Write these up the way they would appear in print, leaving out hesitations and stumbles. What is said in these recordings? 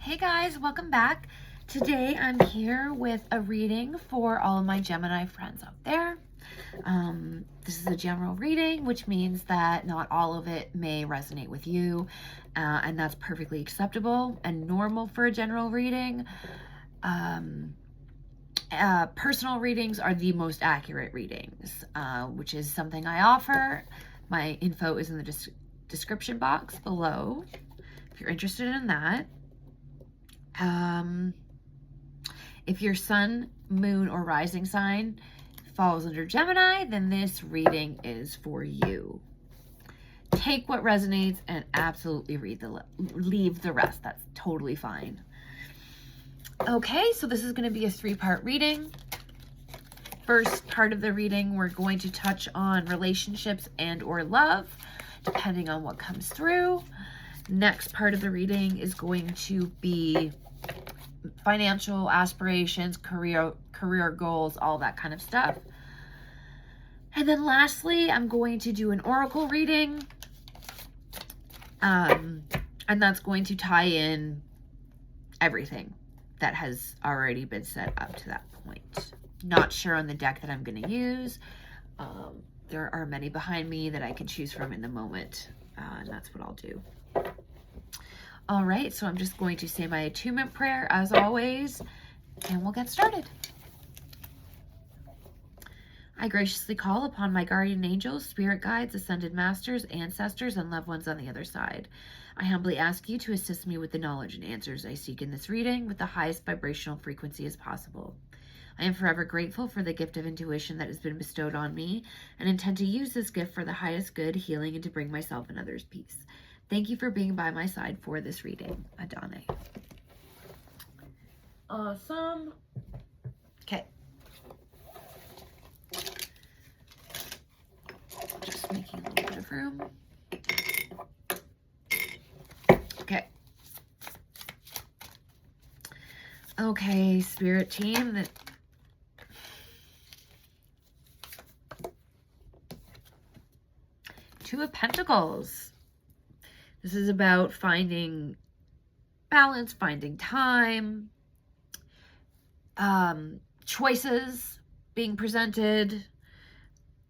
Hey guys, welcome back. Today I'm here with a reading for all of my Gemini friends out there. This is a general reading, which means that not all of it may resonate with you, and that's perfectly acceptable and normal for a general reading. Personal readings are the most accurate readings, which is something I offer. My info is in the description box below if you're interested in that. If your sun, moon, or rising sign falls under Gemini, then this reading is for you. Take what resonates and absolutely leave the rest. That's totally fine. Okay, so this is going to be a 3-part reading. First part of the reading, we're going to touch on relationships and or love, depending on what comes through. Next part of the reading is going to be financial aspirations, career goals, all that kind of stuff. And then lastly, I'm going to do an oracle reading. And that's going to tie in everything that has already been set up to that point. Not sure on the deck that I'm going to use. There are many behind me that I can choose from in the moment. And that's what I'll do. All right, so I'm just going to say my attunement prayer as always, and we'll get started. I graciously call upon my guardian angels, spirit guides, ascended masters, ancestors, and loved ones on the other side. I humbly ask you to assist me with the knowledge and answers I seek in this reading with the highest vibrational frequency as possible. I am forever grateful for the gift of intuition that has been bestowed on me and intend to use this gift for the highest good, healing, and to bring myself and others peace. Thank you for being by my side for this reading, Adonai. Awesome. Okay. Just making a little bit of room. Okay. Okay, spirit team. Two of Pentacles. This is about finding balance, finding time, choices being presented,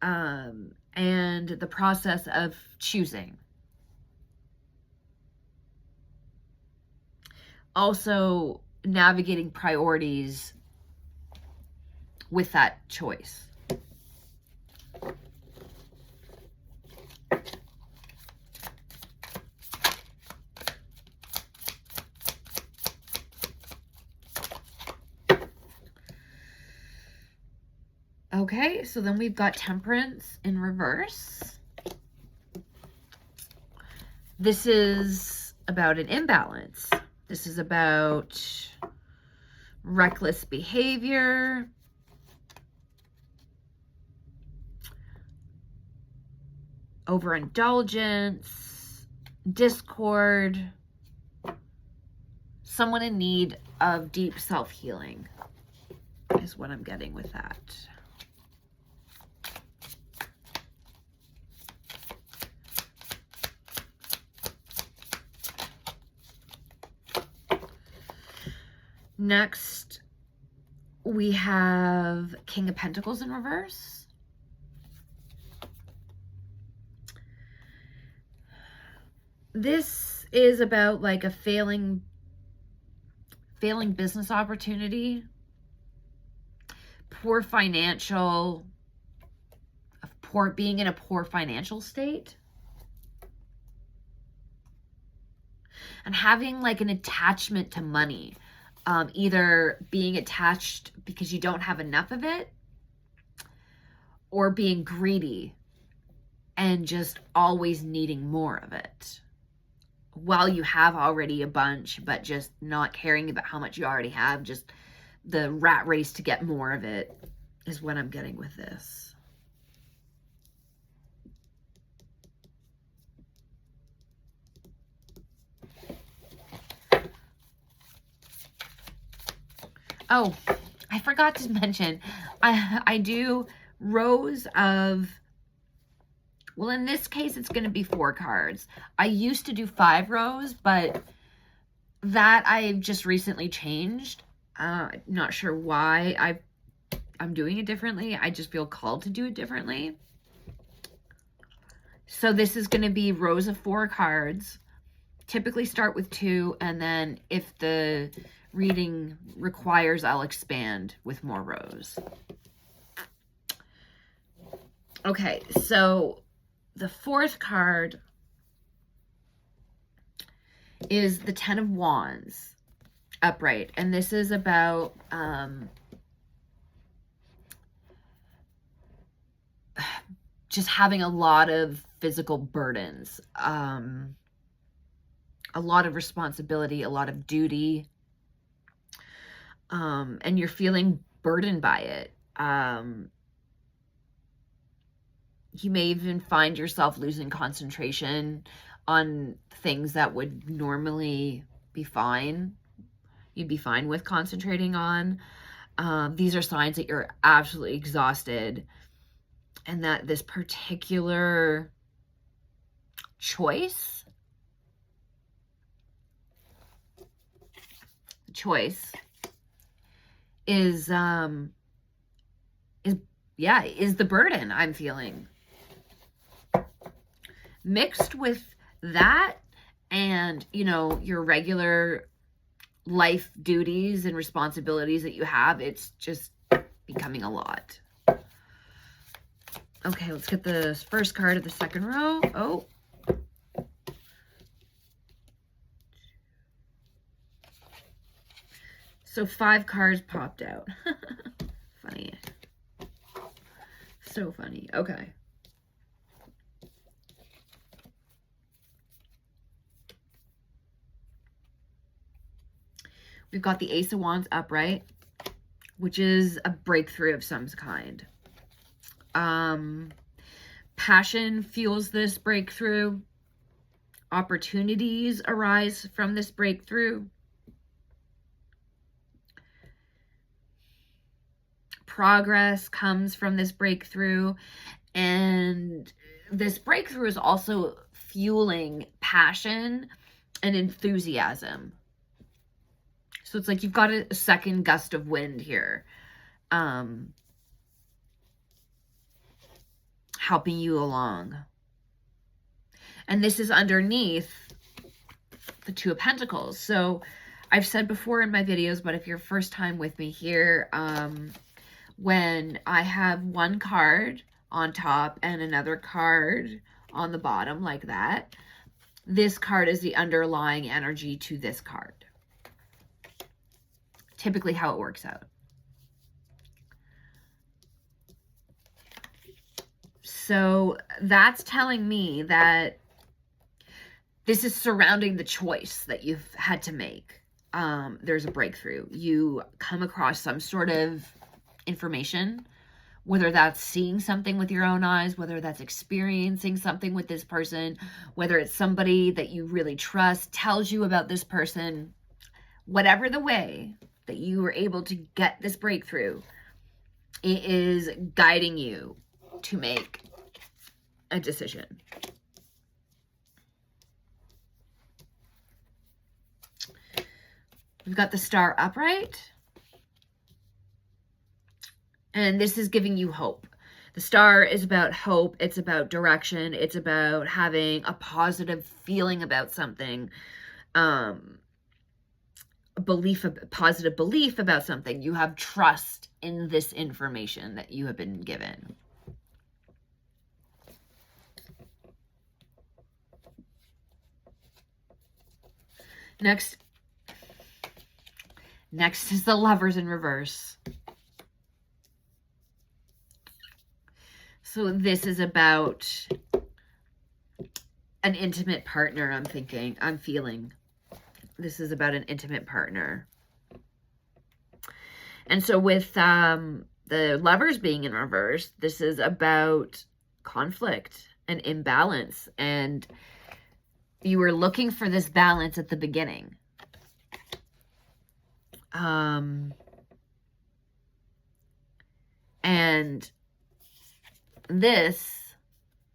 and the process of choosing. Also, navigating priorities with that choice. Okay, so then we've got Temperance in reverse. This is about an imbalance. This is about reckless behavior, overindulgence, discord, someone in need of deep self-healing is what I'm getting with that. Next, we have King of Pentacles in reverse. This is about like a failing business opportunity, being in a poor financial state, and having like an attachment to money. Either being attached because you don't have enough of it, or being greedy and just always needing more of it while you have already a bunch, but just not caring about how much you already have. Just the rat race to get more of it is what I'm getting with this. Oh, I forgot to mention, I do rows of, well, in this case, it's going to be 4 cards. I used to do 5 rows, but that I've just recently changed. Not sure why I'm doing it differently. I just feel called to do it differently. So this is going to be rows of 4 cards. Typically start with 2, and then if the reading requires, I'll expand with more rows. Okay, so the 4th card is the 10 of Wands upright, and this is about just having a lot of physical burdens, a lot of responsibility, a lot of duty, and you're feeling burdened by it. You may even find yourself losing concentration on things that would normally be fine. You'd be fine with concentrating on. These are signs that you're absolutely exhausted, and that this particular choice is the burden I'm feeling. Mixed with that and, you know, your regular life duties and responsibilities that you have, it's just becoming a lot. Okay, let's get the first card of the second row. Oh. So 5 cards popped out. Funny. So funny. Okay. We've got the Ace of Wands upright, which is a breakthrough of some kind. Passion fuels this breakthrough. Opportunities arise from this breakthrough. Progress comes from this breakthrough. And this breakthrough is also fueling passion and enthusiasm. So it's like you've got a second gust of wind here, helping you along. And this is underneath the 2 of Pentacles. So I've said before in my videos, but if you're first time with me here, when I have one card on top and another card on the bottom like that, this card is the underlying energy to this card. Typically how it works out. So that's telling me that this is surrounding the choice that you've had to make. There's a breakthrough. You come across some sort of information, whether that's seeing something with your own eyes, whether that's experiencing something with this person, whether it's somebody that you really trust tells you about this person. Whatever the way that you were able to get this breakthrough, it is guiding you to make a decision. We've got the Star upright. And this is giving you hope. The Star is about hope. It's about direction. It's about having a positive feeling about something. Positive belief about something. You have trust in this information that you have been given. Next is the Lovers in reverse. So this is about an intimate partner, I'm feeling. This is about an intimate partner. And so with the Lovers being in reverse, this is about conflict and imbalance. And you were looking for this balance at the beginning. And this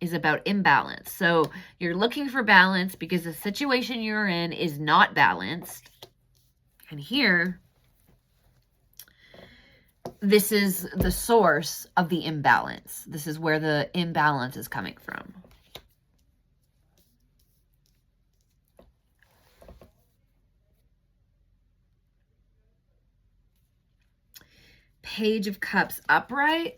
is about imbalance. So you're looking for balance because the situation you're in is not balanced. And here, this is the source of the imbalance. This is where the imbalance is coming from. Page of Cups upright.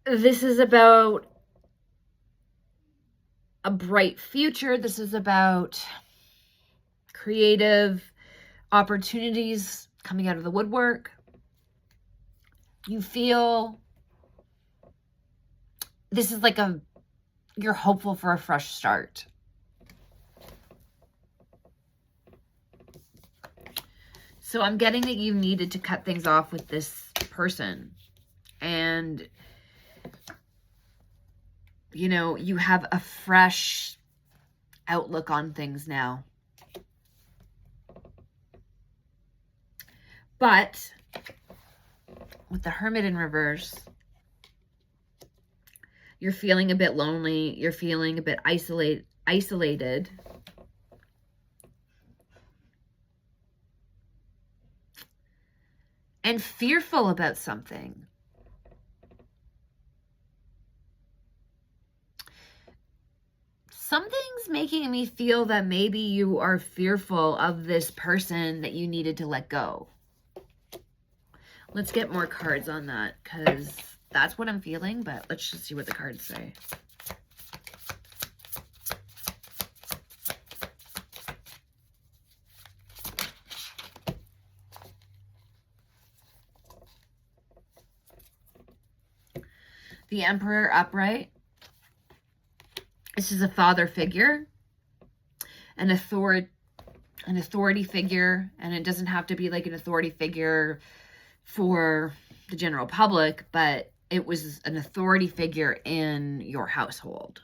This is about a bright future. This is about creative opportunities coming out of the woodwork. You feel this is like you're hopeful for a fresh start. So I'm getting that you needed to cut things off with this person. And, you know, you have a fresh outlook on things now. But with the Hermit in reverse, you're feeling a bit lonely. You're feeling a bit isolated. And fearful about something. Something's making me feel that maybe you are fearful of this person that you needed to let go. Let's get more cards on that, because that's what I'm feeling, but let's just see what the cards say. The Emperor upright. This is a father figure, an authority figure, and it doesn't have to be like an authority figure for the general public, but it was an authority figure in your household.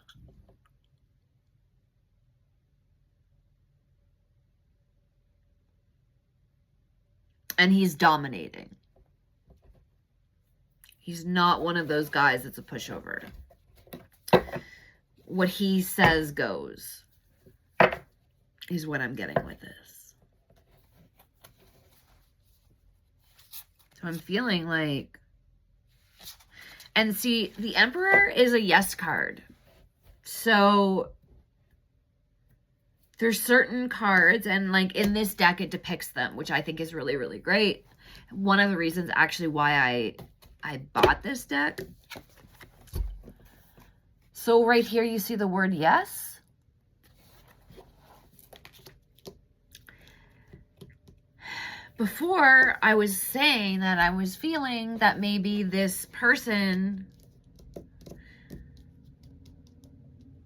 And he's dominating. He's not one of those guys that's a pushover. What he says goes is what I'm getting with this. So I'm feeling like, and see, the Emperor is a yes card. So there's certain cards, and like in this deck, it depicts them, which I think is really, really great. One of the reasons actually why I bought this deck. So right here, you see the word yes. Before, I was saying that I was feeling that maybe this person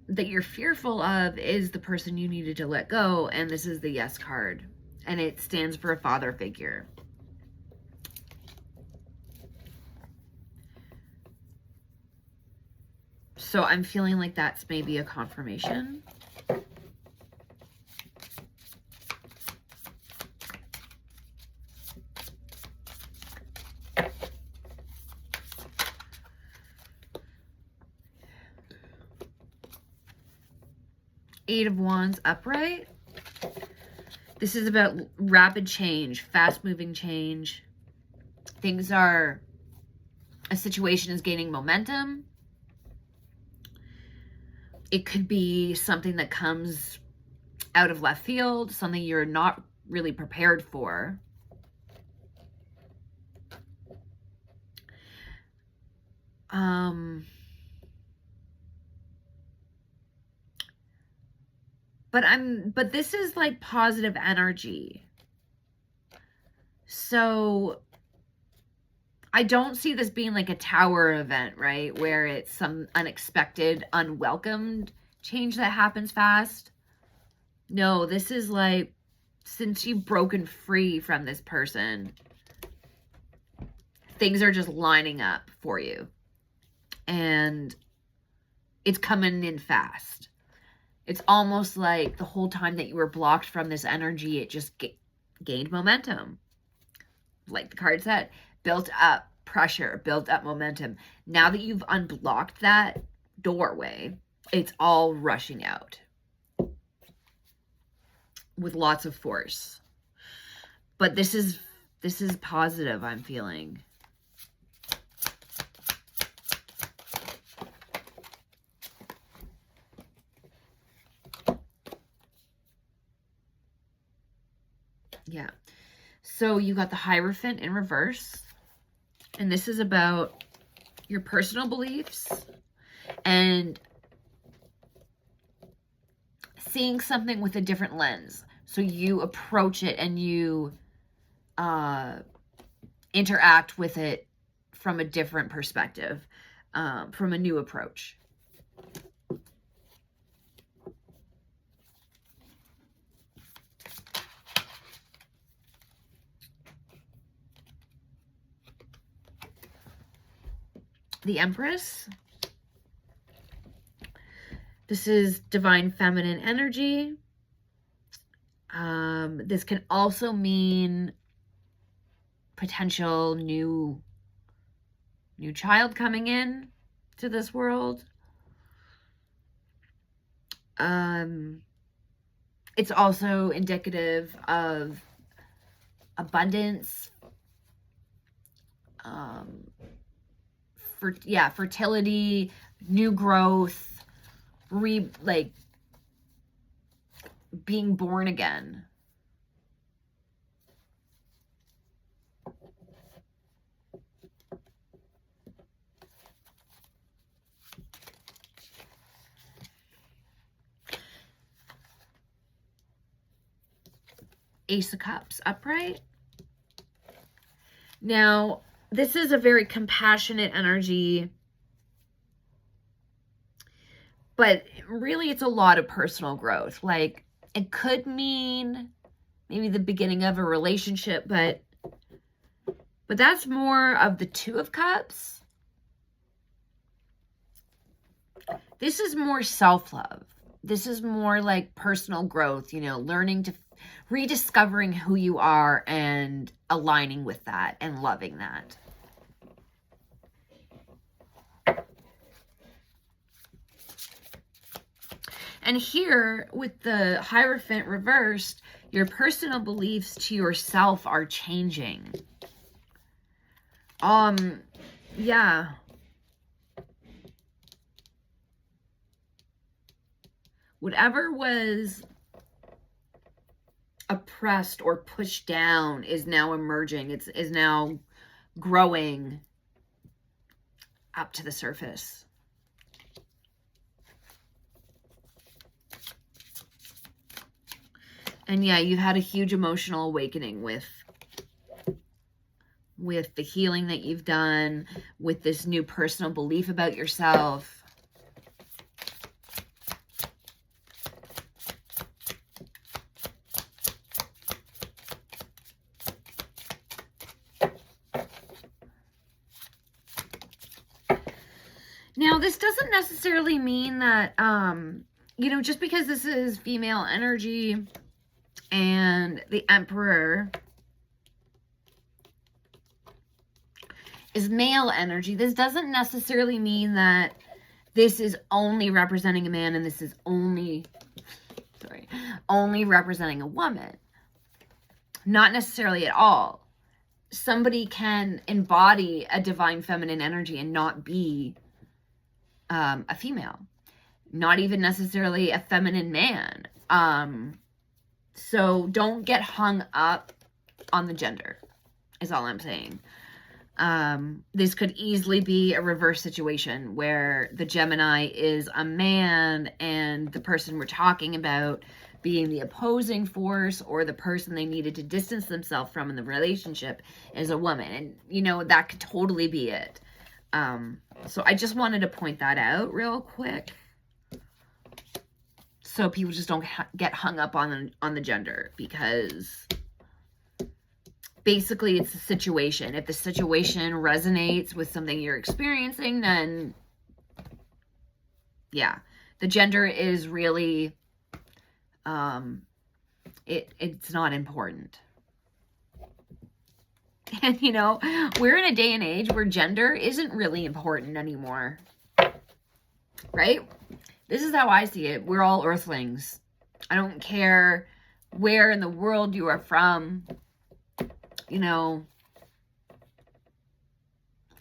that you're fearful of is the person you needed to let go, and this is the yes card, and it stands for a father figure. So I'm feeling like that's maybe a confirmation. Eight of Wands upright. This is about rapid change, fast-moving change. A situation is gaining momentum. It could be something that comes out of left field, something you're not really prepared for. But this is like positive energy. So I don't see this being like a tower event, right? Where it's some unexpected, unwelcomed change that happens fast. No, this is like, since you've broken free from this person, things are just lining up for you. And it's coming in fast. It's almost like the whole time that you were blocked from this energy, it just gained momentum. Like the card said, built up pressure, built up momentum. Now that you've unblocked that doorway, it's all rushing out with lots of force. But this is positive, I'm feeling. Yeah. So you got the Hierophant in reverse. And this is about your personal beliefs and seeing something with a different lens. So you approach it and you interact with it from a different perspective, from a new approach. The Empress. This is divine feminine energy. This can also mean potential new child coming in to this world. It's also indicative of abundance, fertility, new growth, being born again. Ace of Cups upright. Now, this is a very compassionate energy, but really it's a lot of personal growth. Like, it could mean maybe the beginning of a relationship, but that's more of the Two of Cups. This is more self-love. This is more like personal growth, learning to rediscovering who you are and aligning with that and loving that. And here with the Hierophant reversed, your personal beliefs to yourself are changing. Yeah. Whatever was oppressed or pushed down is now emerging. Is now growing up to the surface. And yeah, you've had a huge emotional awakening with the healing that you've done, with this new personal belief about yourself. Now, this doesn't necessarily mean that, just because this is female energy and the Emperor is male energy, this doesn't necessarily mean that this is only representing a man and this is only representing a woman. Not necessarily at all. Somebody can embody a divine feminine energy and not be a female, not even necessarily a feminine man. So don't get hung up on the gender, is all I'm saying. This could easily be a reverse situation where the Gemini is a man and the person we're talking about being the opposing force or the person they needed to distance themselves from in the relationship is a woman. And, that could totally be it. So I just wanted to point that out real quick, so people just don't get hung up on the gender, because basically it's a situation. If the situation resonates with something you're experiencing, then yeah, the gender is really it's not important. And, we're in a day and age where gender isn't really important anymore, right? This is how I see it. We're all earthlings. I don't care where in the world you are from. You know,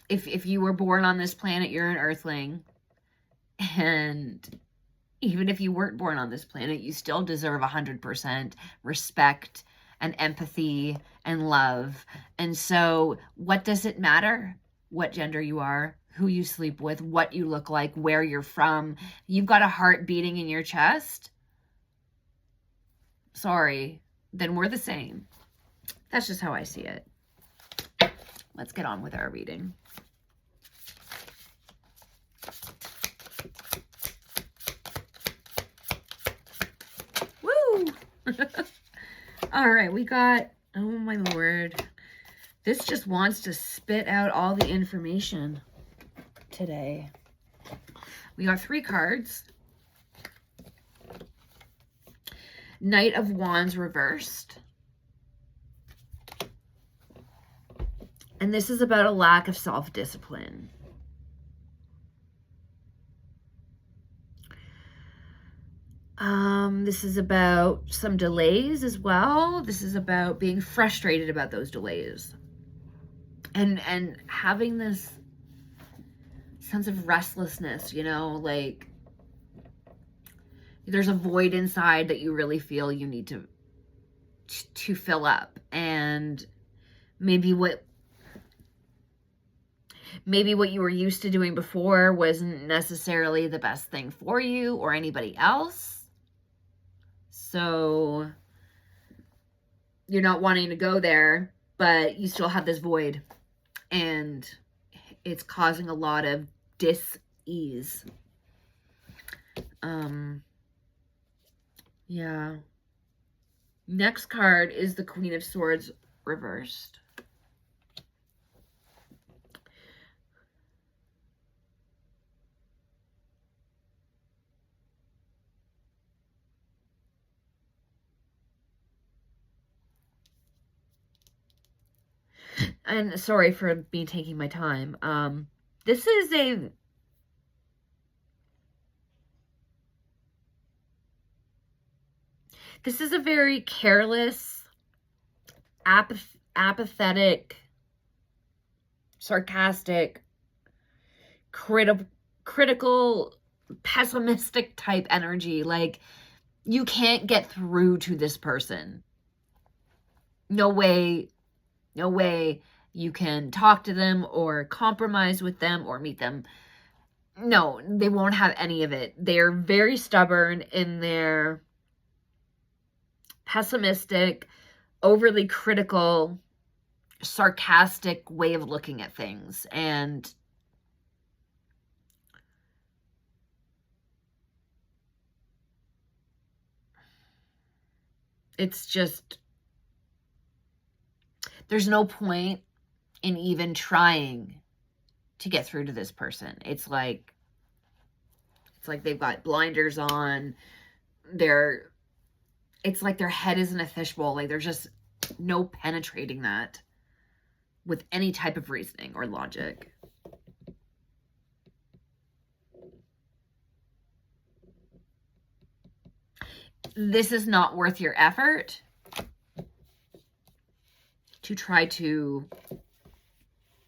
if you were born on this planet, you're an earthling. And even if you weren't born on this planet, you still deserve 100% respect and empathy and love. And so what does it matter what gender you are, who you sleep with, what you look like, where you're from? You've got a heart beating in your chest. Sorry, then we're the same. That's just how I see it. Let's get on with our reading. Woo! All right, we got, oh my Lord. This just wants to spit out all the information today. We got 3 cards. Knight of Wands reversed. And this is about a lack of self-discipline. This is about some delays as well. This is about being frustrated about those delays. And having this sense of restlessness, you know, like there's a void inside that you really feel you need to fill up. And maybe what you were used to doing before wasn't necessarily the best thing for you or anybody else. So you're not wanting to go there, but you still have this void, and it's causing a lot of dis-ease. Yeah. Next card is the Queen of Swords reversed. And sorry for me taking my time. This is a very careless, apathetic, sarcastic, critical, pessimistic type energy. Like, you can't get through to this person. No way you can talk to them or compromise with them or meet them. No, they won't have any of it. They're very stubborn in their pessimistic, overly critical, sarcastic way of looking at things. And it's just, there's no point in even trying to get through to this person. It's like they've got blinders on. It's like their head is in a fishbowl. Like, there's just no penetrating that with any type of reasoning or logic. This is not worth your effort to try to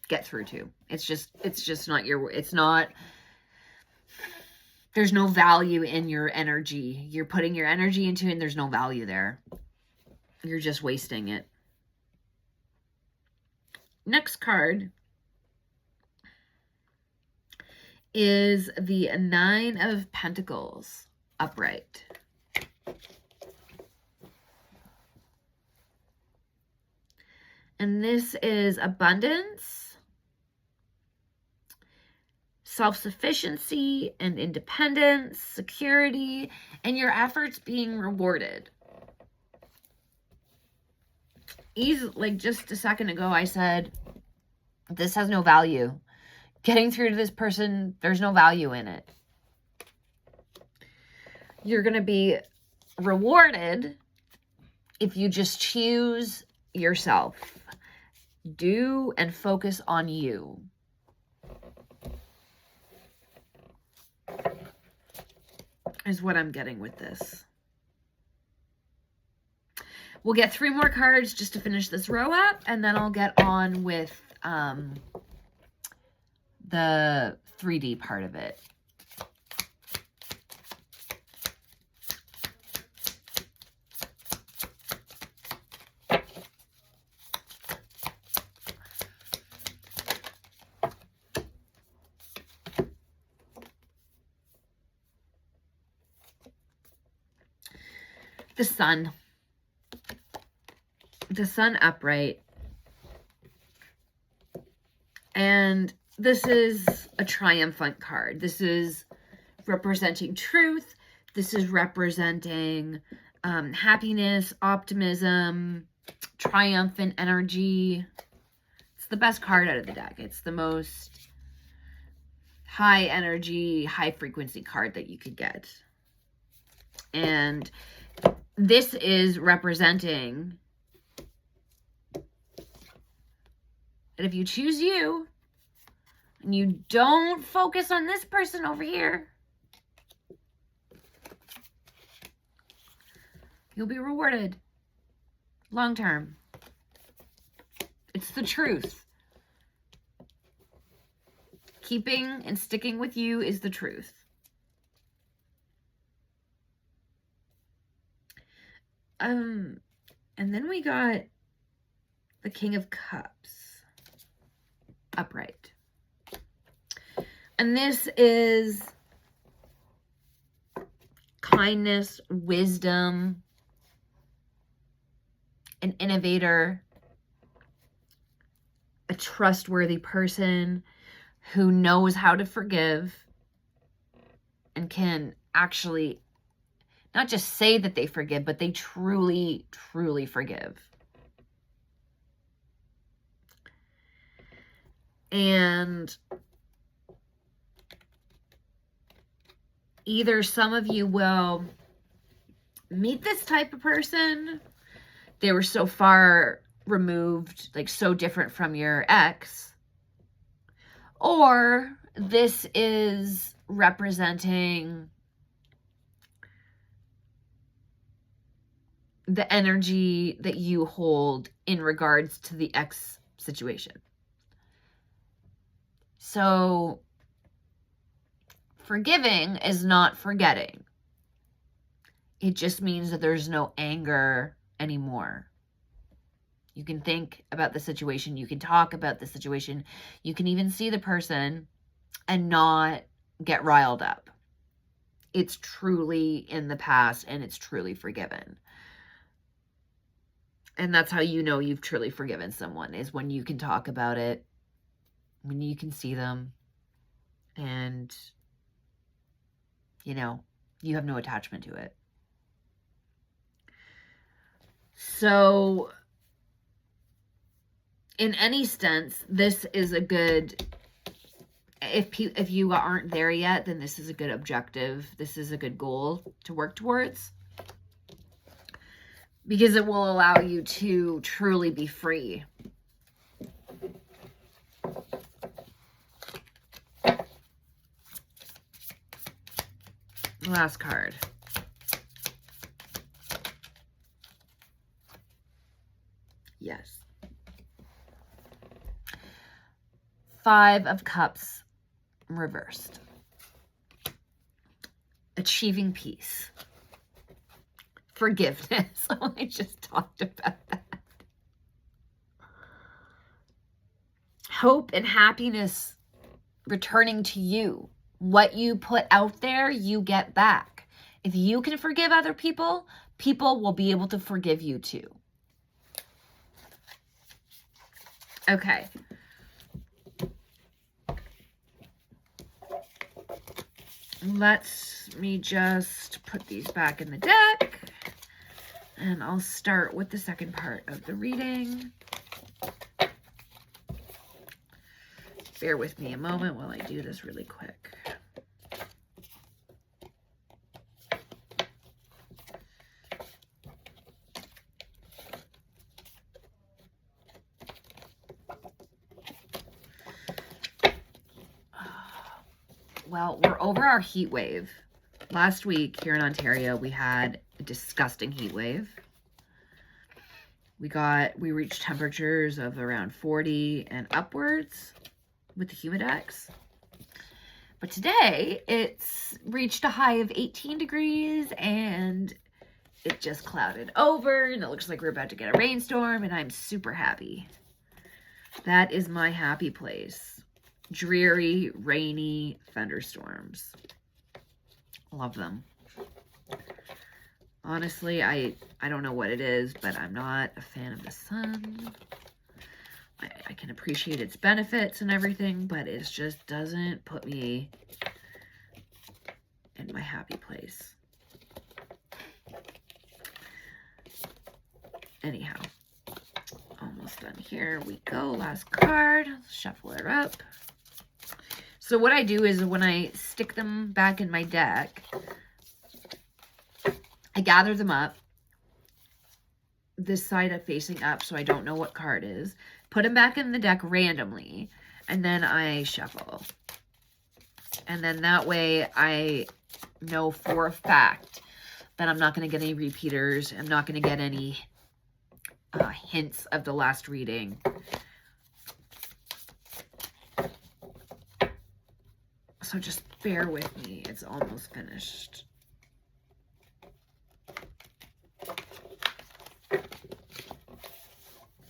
get through to. It's just not there's no value in your energy. You're putting your energy into it and there's no value there. You're just wasting it. Next card is the 9 of Pentacles upright. And this is abundance, self-sufficiency and independence, security, and your efforts being rewarded. Like just a second ago, I said, this has no value. Getting through to this person, there's no value in it. You're going to be rewarded if you just choose yourself. Do and focus on you. is what I'm getting with this. We'll get 3 more cards just to finish this row up, and then I'll get on with the 3D part of it. The Sun. The Sun upright. And this is a triumphant card. This is representing truth. This is representing happiness, optimism, triumphant energy. It's the best card out of the deck. It's the most high energy, high frequency card that you could get. And this is representing that if you choose you and you don't focus on this person over here, you'll be rewarded long term. It's the truth. Keeping and sticking with you is the truth. And then we got the King of Cups upright. And this is kindness, wisdom, an innovator, a trustworthy person who knows how to forgive and can actually not just say that they forgive, but they truly, truly forgive. And either some of you will meet this type of person. They were so far removed, like so different from your ex. Or this is representing the energy that you hold in regards to the ex situation. So forgiving is not forgetting. It just means that there's no anger anymore. You can think about the situation. You can talk about the situation. You can even see the person and not get riled up. It's truly in the past and it's truly forgiven. And that's how you know you've truly forgiven someone, is when you can talk about it, when you can see them, and, you know, you have no attachment to it. So, in any sense, this is a good, if you aren't there yet, then this is a good objective. This is a good goal to work towards. Because it will allow you to truly be free. Last card. Yes. 5 of Cups reversed. Achieving peace. Forgiveness. Oh, I just talked about that. Hope and happiness returning to you. What you put out there, you get back. If you can forgive other people, people will be able to forgive you too. Okay. Let me just put these back in the deck. And I'll start with the second part of the reading. Bear with me a moment while I do this really quick. Well, we're over our heat wave last week here in Ontario, we had a disgusting heat wave. We reached temperatures of around 40 and upwards with the humidex. But today, it's reached a high of 18 degrees, and it just clouded over, and it looks like we're about to get a rainstorm, and I'm super happy. That is my happy place. Dreary, rainy thunderstorms. Love them. Honestly, I don't know what it is, but I'm not a fan of the sun. I can appreciate its benefits and everything, but it just doesn't put me in my happy place. Anyhow, almost done. Here we go. Last card. Shuffle it up. So what I do is when I stick them back in my deck, I gather them up. This side I'm facing up, so I don't know what card is. Put them back in the deck randomly, and then I shuffle. And then that way I know for a fact that I'm not going to get any repeaters. I'm not going to get any hints of the last reading. So just bear with me. It's almost finished.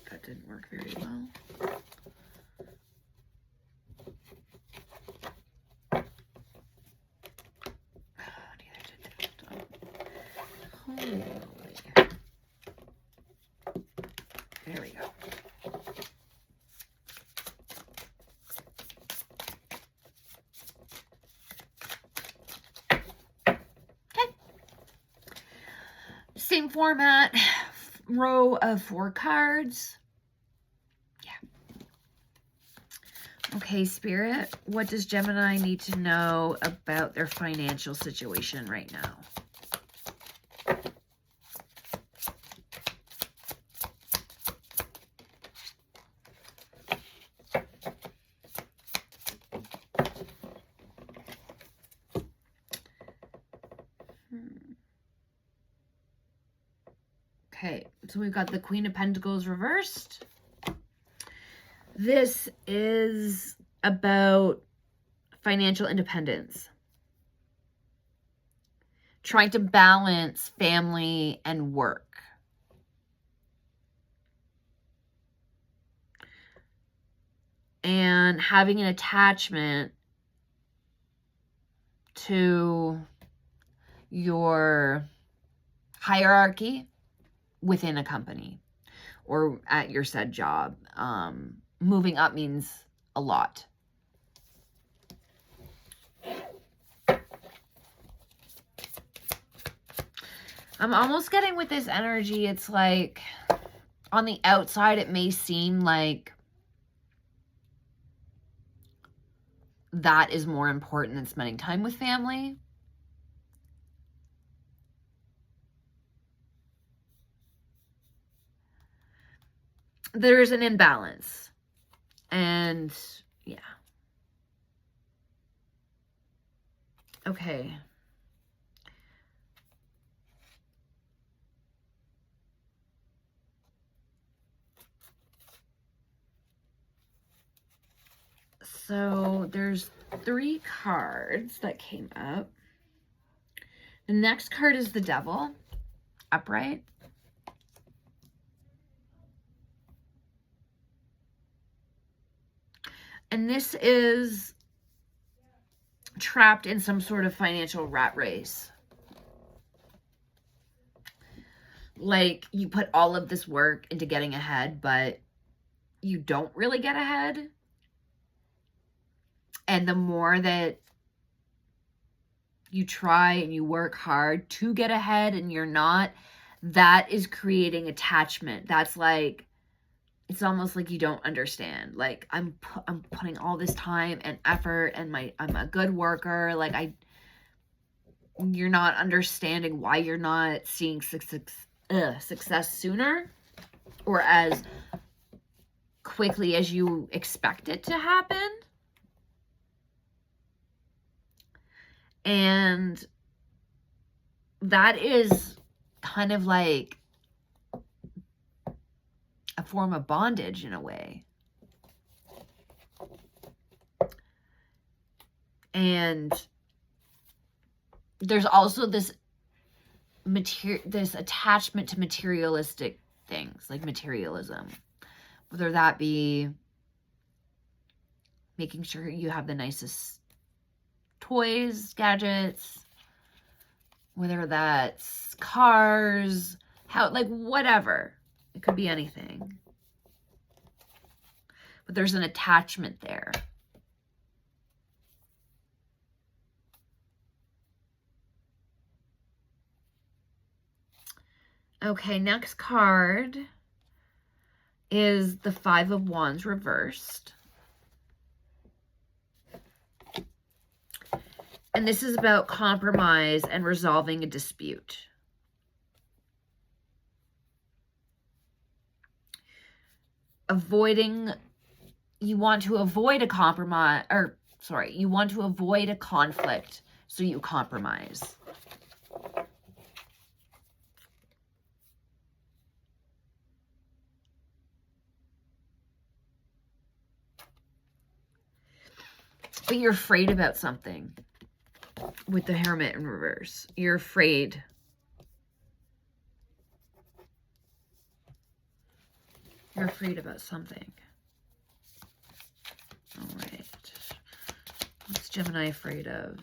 That didn't work very well. Holy. There we go. Okay. Same format, row of 4 cards. Yeah. Okay, Spirit, what does Gemini need to know about their financial situation right now? Okay, so we've got the Queen of Pentacles reversed. This is about financial independence. Trying to balance family and work. And having an attachment to your hierarchy within a company or at your said job. Moving up means a lot. I'm almost getting with this energy, it's like on the outside it may seem like that is more important than spending time with family. There's an imbalance. And yeah. Okay. So there's 3 cards that came up. The next card is the Devil, upright. And this is trapped in some sort of financial rat race. Like you put all of this work into getting ahead, but you don't really get ahead. And the more that you try and you work hard to get ahead and you're not, that is creating attachment. That's like, it's almost like you don't understand. Like I'm putting all this time and effort and I'm a good worker. Like you're not understanding why you're not seeing success sooner or as quickly as you expect it to happen. And that is kind of like a form of bondage in a way. And there's also this attachment to materialistic things, like materialism. Whether that be making sure you have the nicest toys, gadgets, whether that's cars, like whatever. It could be anything. But there's an attachment there. Okay, next card is the Five of Wands reversed. And this is about compromise and resolving a dispute. You want to avoid a compromise, you want to avoid a conflict, so you compromise. But you're afraid about something with the Hermit in reverse. You're afraid. You're afraid about something. All right. What's Gemini afraid of?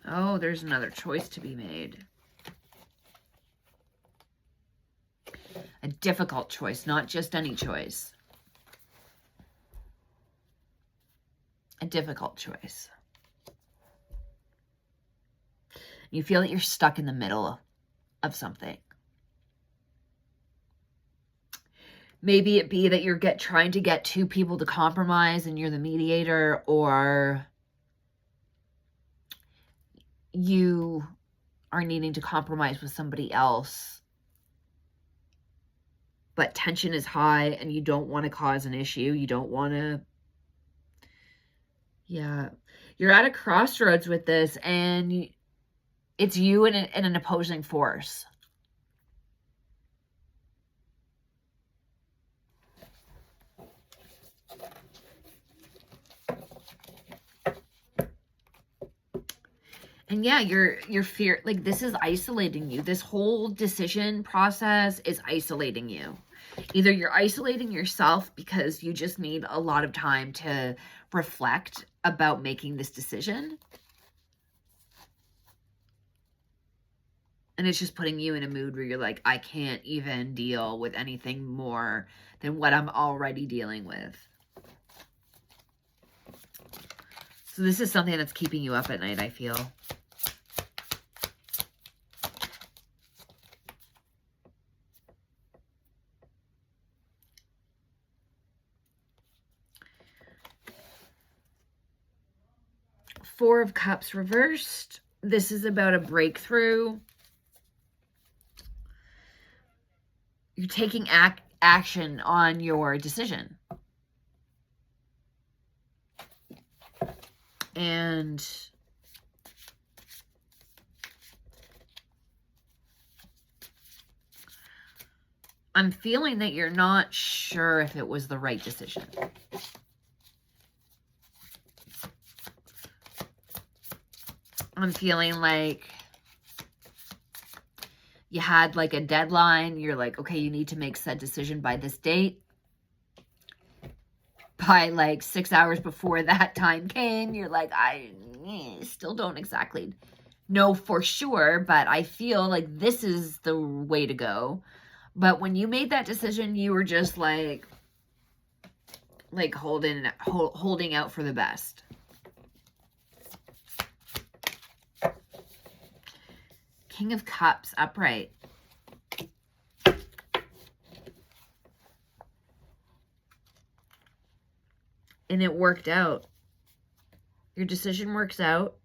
Oh, there's another choice to be made. A difficult choice, not just any choice. A difficult choice. You feel that you're stuck in the middle of something. Maybe it be that you're trying to get two people to compromise and you're the mediator, or you are needing to compromise with somebody else, but tension is high and you don't want to cause an issue. You don't want to... Yeah. You're at a crossroads with this, and it's you and an opposing force. And yeah, your fear, like, this is isolating you. This whole decision process is isolating you. Either you're isolating yourself because you just need a lot of time to reflect about making this decision, and it's just putting you in a mood where you're like, I can't even deal with anything more than what I'm already dealing with. So this is something that's keeping you up at night, I feel. Four of Cups reversed. This is about a breakthrough. You're taking action on your decision. And I'm feeling that you're not sure if it was the right decision. I'm feeling like you had like a deadline. You're like, okay, you need to make said decision by this date. By like 6 hours before that time came, you're like, I still don't exactly know for sure, but I feel like this is the way to go. But when you made that decision, you were just like holding out for the best. King of Cups, upright. And it worked out. Your decision works out.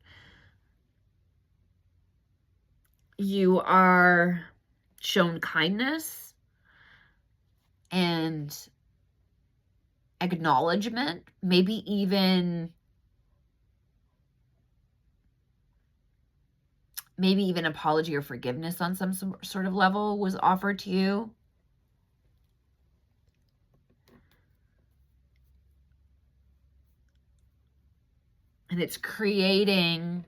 You are shown kindness and acknowledgement, maybe even maybe even apology or forgiveness on some sort of level was offered to you. And it's creating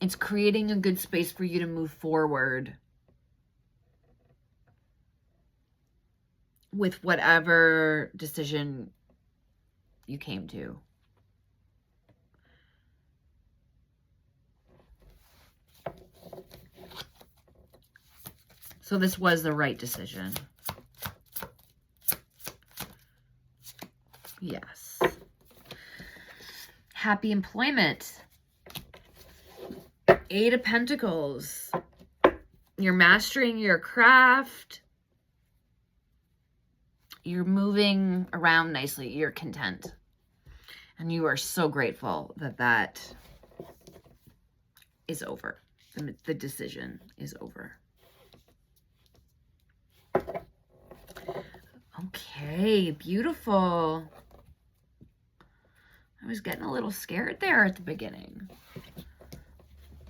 a good space for you to move forward with whatever decision you came to. So this was the right decision. Yes. Happy employment. 8 of Pentacles. You're mastering your craft. You're moving around nicely. You're content. And you are so grateful that that is over. The decision is over. Okay, beautiful. I was getting a little scared there at the beginning.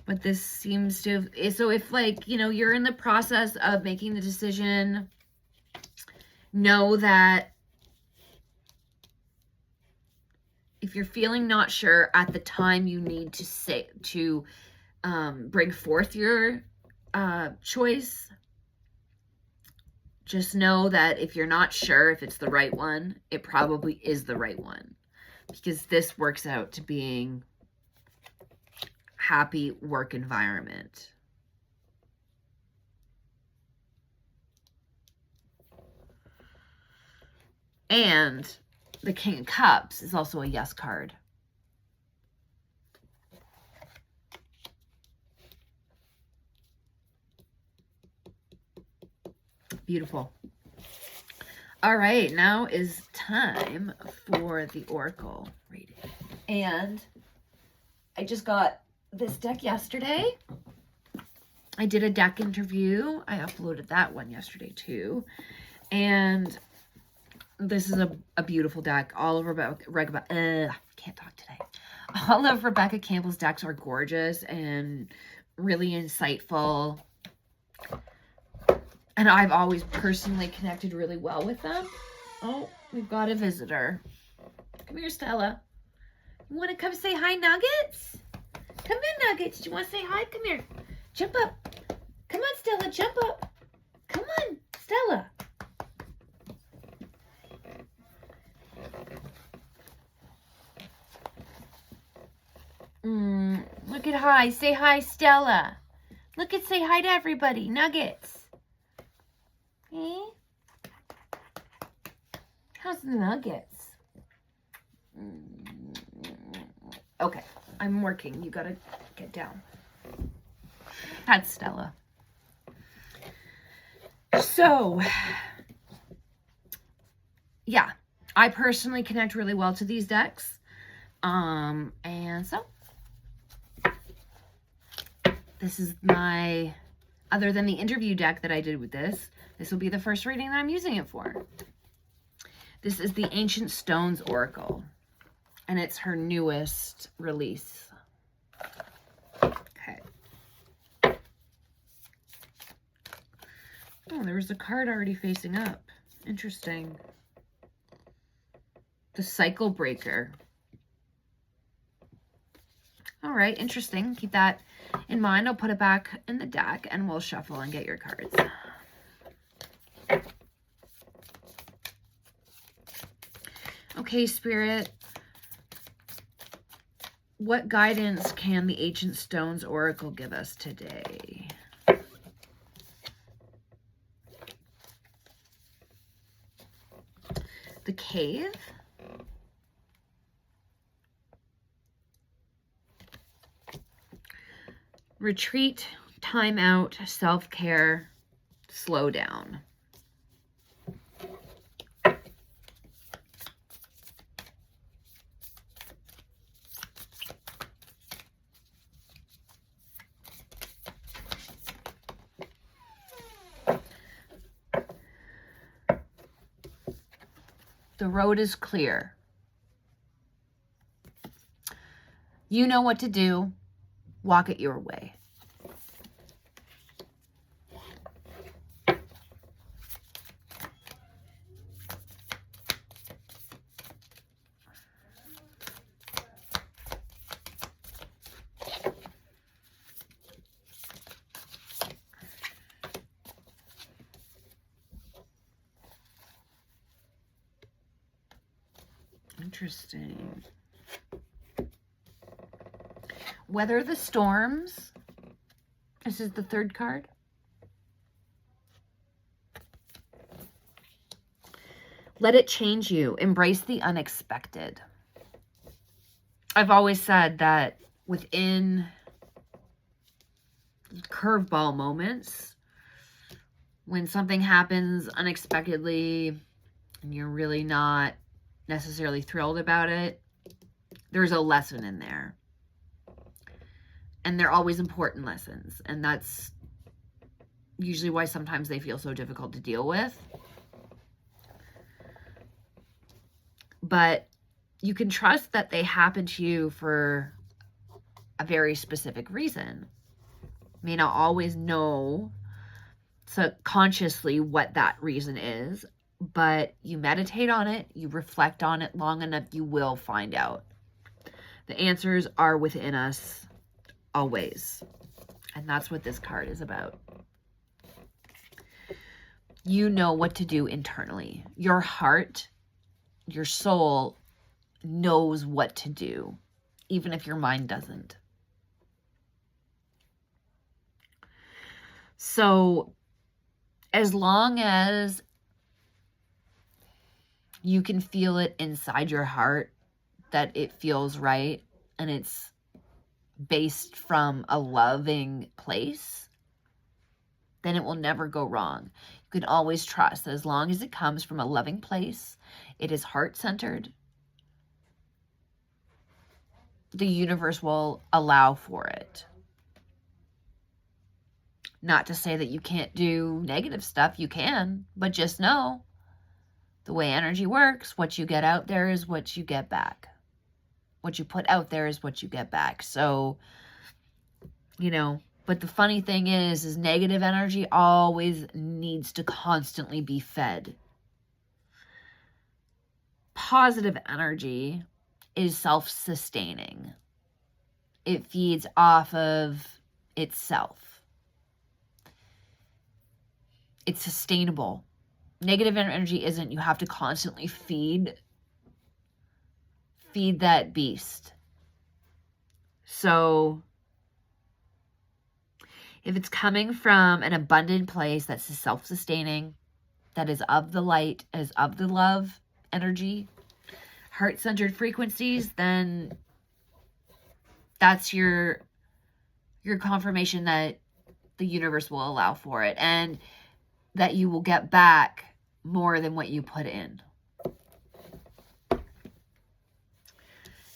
But this seems to, so if like, you know, you're in the process of making the decision, know that if you're feeling not sure at the time, you need to bring forth your choice. Just know that if you're not sure if it's the right one, it probably is the right one, because this works out to being happy work environment. And the King of Cups is also a yes card. Beautiful. All right, now is time for the Oracle reading. And I just got this deck yesterday. I did a deck interview. I uploaded that one yesterday too. And this is a beautiful deck. All of can't talk today. All of Rebecca Campbell's decks are gorgeous and really insightful. And I've always personally connected really well with them. Oh, we've got a visitor. Come here, Stella. You want to come say hi, Nuggets? Come in, Nuggets. Do you want to say hi? Come here. Jump up. Come on, Stella. Jump up. Come on, Stella. Look at hi. Say hi, Stella. Look at say hi to everybody. Nuggets. Hey? How's the Nuggets? Okay, I'm working. You gotta get down. That's Stella. So, yeah, I personally connect really well to these decks. And so, this is my, other than the interview deck that I did with this will be the first reading that I'm using it for. This is the Ancient Stones Oracle, and it's her newest release. Okay. Oh, there was a card already facing up. Interesting. The Cycle Breaker. All right, interesting. Keep that in mind. I'll put it back in the deck, and we'll shuffle and get your cards. Okay, Spirit, what guidance can the Ancient Stones Oracle give us today? The Cave. Retreat, time out, self-care, slow down. The road is clear. You know what to do. Walk it your way. Interesting. Weather the storms. This is the third card. Let it change you. Embrace the unexpected. I've always said that within curveball moments, when something happens unexpectedly and you're really not necessarily thrilled about it, there's a lesson in there. And they're always important lessons. And that's usually why sometimes they feel so difficult to deal with. But you can trust that they happen to you for a very specific reason. You may not always know subconsciously what that reason is, but you meditate on it, you reflect on it long enough, you will find out. The answers are within us always. And that's what this card is about. You know what to do internally. Your heart, your soul knows what to do, even if your mind doesn't. So as long as you can feel it inside your heart that it feels right and it's based from a loving place, then it will never go wrong. You can always trust that as long as it comes from a loving place, it is heart-centered, the universe will allow for it. Not to say that you can't do negative stuff, you can, but just know the way energy works, what you get out there is what you get back. What you put out there is what you get back. So, but the funny thing is negative energy always needs to constantly be fed. Positive energy is self-sustaining. It feeds off of itself. It's sustainable. Negative energy isn't. You have to constantly feed that beast. So if it's coming from an abundant place that's self-sustaining, that is of the light, is of the love energy, heart-centered frequencies, then that's your confirmation that the universe will allow for it and that you will get back more than what you put in.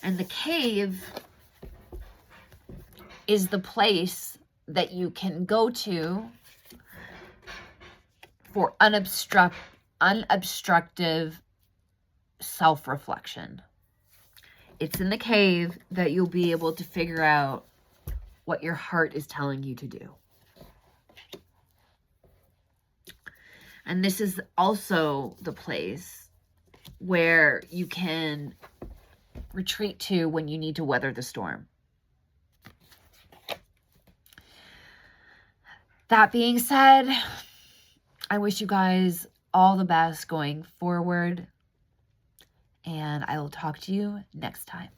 And the cave is the place that you can go to for unobstructive self-reflection. It's in the cave that you'll be able to figure out what your heart is telling you to do. And this is also the place where you can retreat to when you need to weather the storm. That being said, I wish you guys all the best going forward, and I will talk to you next time.